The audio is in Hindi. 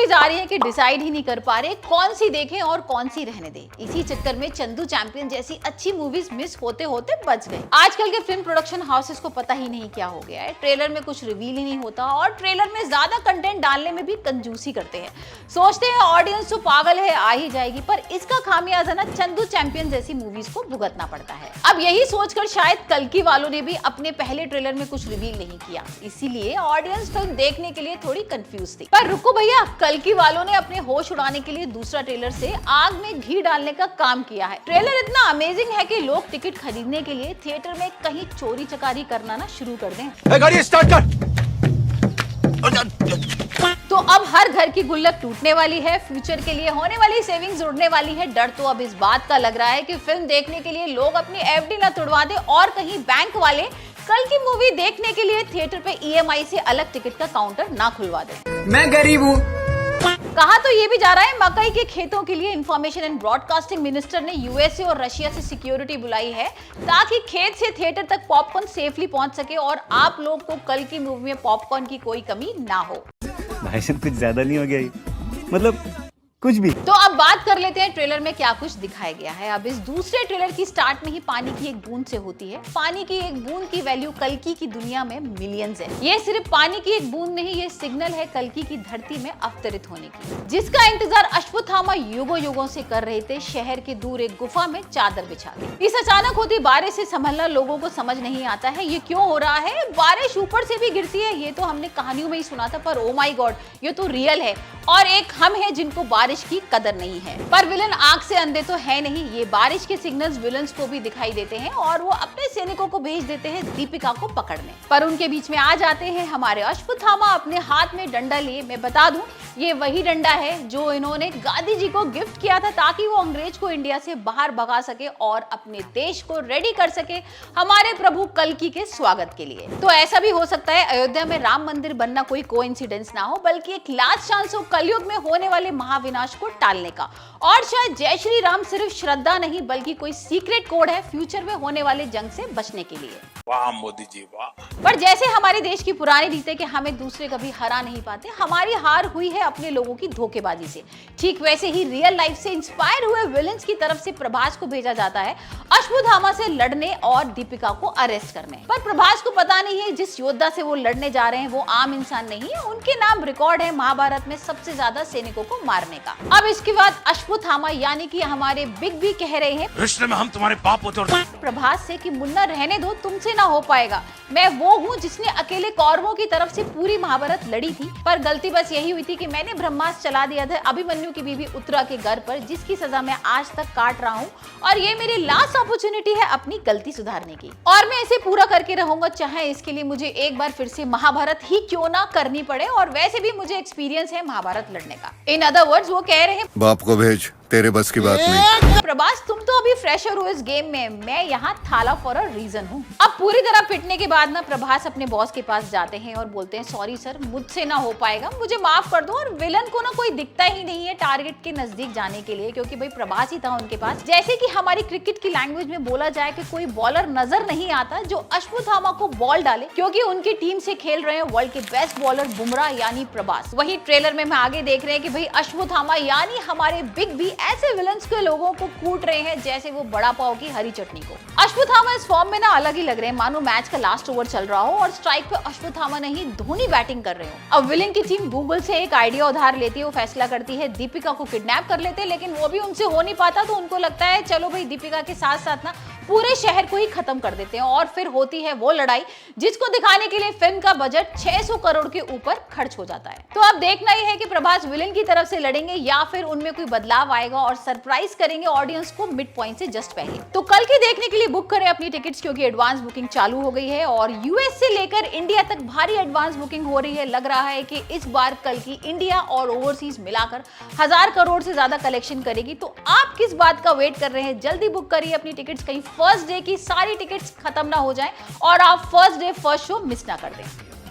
जा रही है कि डिसाइड ही नहीं कर पा रहे कौन सी देखें और कौन सी रहने दें। इसी चक्कर में चंदू चैंपियन जैसी अच्छी मूवीज मिस होते होते बच गए। आजकल के फिल्म प्रोडक्शन हाउसेस को पता ही नहीं क्या हो गया है, ट्रेलर में कुछ रिवील ही नहीं होता और ट्रेलर में ज्यादा कंटेंट डालने में भी कंजूसी करते हैं। सोचते हैं ऑडियंस तो पागल है, आ ही जाएगी, पर इसका खामियाजा ना चंदू चैंपियन जैसी मूवीज को भुगतना पड़ता है। अब यही सोचकर शायद कल्कि वालों ने भी अपने पहले ट्रेलर में कुछ रिवील नहीं किया, इसीलिए ऑडियंस फिल्म देखने के लिए थोड़ी कंफ्यूज थी। पर रुको भैया, कल्कि वालों ने अपने होश उड़ाने के लिए दूसरा ट्रेलर से आग में घी डालने का काम किया है। ट्रेलर इतना अमेजिंग है कि लोग टिकट खरीदने के लिए थिएटर में कहीं चोरी चकारी करना ना शुरू कर दें। गाड़ी स्टार्ट कर। तो अब हर घर की गुल्लक टूटने वाली है, फ्यूचर के लिए होने वाली सेविंग्स उड़ने वाली है। डर तो अब इस बात का लग रहा है कि फिल्म देखने के लिए लोग अपनी एफडी ना तुड़वा दे और कहीं बैंक वाले कल की मूवी देखने के लिए थिएटर पे ईएमआई से अलग टिकट का काउंटर ना खुलवा दे। मैं गरीब हूँ। कहा तो ये भी जा रहा है मकई के खेतों के लिए इंफॉर्मेशन एंड ब्रॉडकास्टिंग मिनिस्टर ने यूएसए और रशिया से सिक्योरिटी बुलाई है ताकि खेत से थिएटर तक पॉपकॉर्न सेफली पहुंच सके और आप लोग को कल की मूवी में पॉपकॉर्न की कोई कमी ना हो। भाई साहब कुछ ज्यादा नहीं हो गया ये? मतलब कुछ भी। तो अब बात कर लेते हैं ट्रेलर में क्या कुछ दिखाया गया है। अब इस दूसरे ट्रेलर की स्टार्ट में ही पानी की एक बूंद से होती है। पानी की एक बूंद की वैल्यू कल्कि की दुनिया में मिलियंस है। ये सिर्फ पानी की एक बूंद नहीं, ये सिग्नल है कल्कि की धरती में अवतरित होने की, जिसका इंतजार अश्वत्थामा युगों युगों से कर रहे थे, शहर के दूर एक गुफा में चादर बिछा के। इस अचानक होती बारिश से संभलना लोगों को समझ नहीं आता है ये क्यों हो रहा है। बारिश ऊपर से भी गिरती है, ये तो हमने कहानियों में ही सुना था, पर ओ माय गॉड ये तो रियल है। और एक हम है जिनको बारिश की कदर नहीं है। पर विलन आग से अंधे तो है नहीं, ये बारिश के सिग्नल्स विलन्स को भी दिखाई देते हैं और वो अपने सैनिकों को भेज देते हैं दीपिका को पकड़ने। पर उनके बीच में आ जाते हैं हमारे अश्वत्थामा अपने हाथ में डंडा लिए। मैं बता दूं ये वही डंडा है जो इन्होंने गांधी जी को गिफ्ट किया था ताकि वो अंग्रेज को इंडिया से बाहर भगा सके और अपने देश को रेडी कर सके हमारे प्रभु कल्कि के स्वागत के लिए। तो ऐसा भी हो सकता है अयोध्या में राम मंदिर बनना कोई कोइंसिडेंस ना हो, बल्कि एक लास्ट चांस हो कलयुग में होने वाले महाविनाश को टालने का। और शायद जय श्री राम सिर्फ श्रद्धा नहीं बल्कि कोई सीक्रेट कोड है फ्यूचर में होने वाले जंग से बचने के लिए। वाह मोदी जी वाह। पर जैसे हमारे देश की पुरानी रीत है कि हमें दूसरे कभी हरा नहीं पाते, हमारी हार हुई है अपने लोगों की धोखेबाजी से। ठीक वैसे ही रियल लाइफ से इंस्पायर हुए विलेंस की तरफ से प्रभास को भेजा जाता है अश्वत्थामा से लड़ने और दीपिका को अरेस्ट करने। पर प्रभास को पता नहीं है जिस योद्धा से वो लड़ने जा रहे हैं वो आम इंसान नहीं है, उनके नाम रिकॉर्ड है महाभारत में सबसे ज्यादा सैनिकों को मारने का। अब इसके बाद अश्वत्थामा यानी कि हमारे बिग बी कह रहे हैं रिश्ते में हम तुम्हारे बाप होते और प्रभास से कि मुन्ना रहने दो, तुमसे ना हो पाएगा। मैं वो हूँ जिसने अकेले कौरवों की तरफ से पूरी महाभारत लड़ी थी, पर गलती बस यही हुई थी कि मैंने ब्रह्मास्त्र चला दिया था अभिमन्यु की बीवी उत्तरा के घर पर, जिसकी सजा मैं आज तक काट रहा हूँ और ये मेरी लास्ट अपॉर्चुनिटी है अपनी गलती सुधारने की और मैं इसे पूरा करके रहूंगा, चाहे इसके लिए मुझे एक बार फिर से महाभारत ही क्यों ना करनी पड़े। और वैसे भी मुझे एक्सपीरियंस है महाभारत लड़ने का। इन अदर वर्ड्स वो कह रहे हैं बाप को भेज, तेरे बस की बात नहीं। प्रभास तुम तो अभी फ्रेशर हो इस गेम में, मैं यहाँ थाला फॉर अ रीजन हूँ। अब पूरी तरह पिटने के बाद ना प्रभास अपने बॉस के पास जाते हैं और बोलते हैं सॉरी सर मुझसे ना हो पाएगा, मुझे माफ कर दो। और विलन को ना कोई दिखता ही नहीं है टारगेट के नजदीक जाने के लिए, क्योंकि भाई प्रभास ही था उनके पास। जैसे कि हमारी क्रिकेट की लैंग्वेज में बोला जाए कि कोई बॉलर नजर नहीं आता जो अश्वत्थामा को बॉल डाले, क्योंकि उनकी टीम से खेल रहे हैं वर्ल्ड के बेस्ट बॉलर बुमराह यानी प्रभास। वही ट्रेलर में हम आगे देख रहे हैं कि भाई अश्वत्थामा यानी हमारे बिग बी ऐसे विलन्स के लोगों को कूट रहे हैं जैसे वो बड़ा पाव की हरी चटनी को। अश्वत्थामा इस फॉर्म में ना अलग ही लग रहे हैं, मानो मैच का लास्ट ओवर चल रहा हो और स्ट्राइक पे अश्वत्थामा नहीं धोनी बैटिंग कर रहे हो। अब विलन की टीम गूगल से एक आइडिया उधार लेती है, वो फैसला करती है दीपिका को किडनैप कर लेते हैं, लेकिन वो भी उनसे हो नहीं पाता तो उनको लगता है चलो भाई दीपिका के साथ साथ ना पूरे शहर को ही खत्म कर देते हैं। और फिर होती है वो लड़ाई जिसको दिखाने के लिए फिल्म का बजट 600 करोड़ के ऊपर खर्च हो जाता है। तो अब देखना ही है कि प्रभास विलन की तरफ से लड़ेंगे या फिर उनमें कोई बदलाव आएगा और सरप्राइज करेंगे ऑडियंस को मिड पॉइंट से जस्ट पहले। तो कल की देखने के लिए बुक करें अपनी टिकट्स, क्योंकि एडवांस बुकिंग चालू हो गई है और यूएस से लेकर इंडिया तक भारी एडवांस बुकिंग हो रही है। लग रहा है कि इस बार कल की इंडिया और ओवरसीज मिलाकर 1000 करोड़ से ज्यादा कलेक्शन करेगी। तो आप किस बात का वेट कर रहे हैं? जल्दी बुक करिए अपनी टिकट्स, कहीं फर्स्ट डे की सारी टिकट्स खत्म ना हो जाए और आप first day first show miss ना कर दें।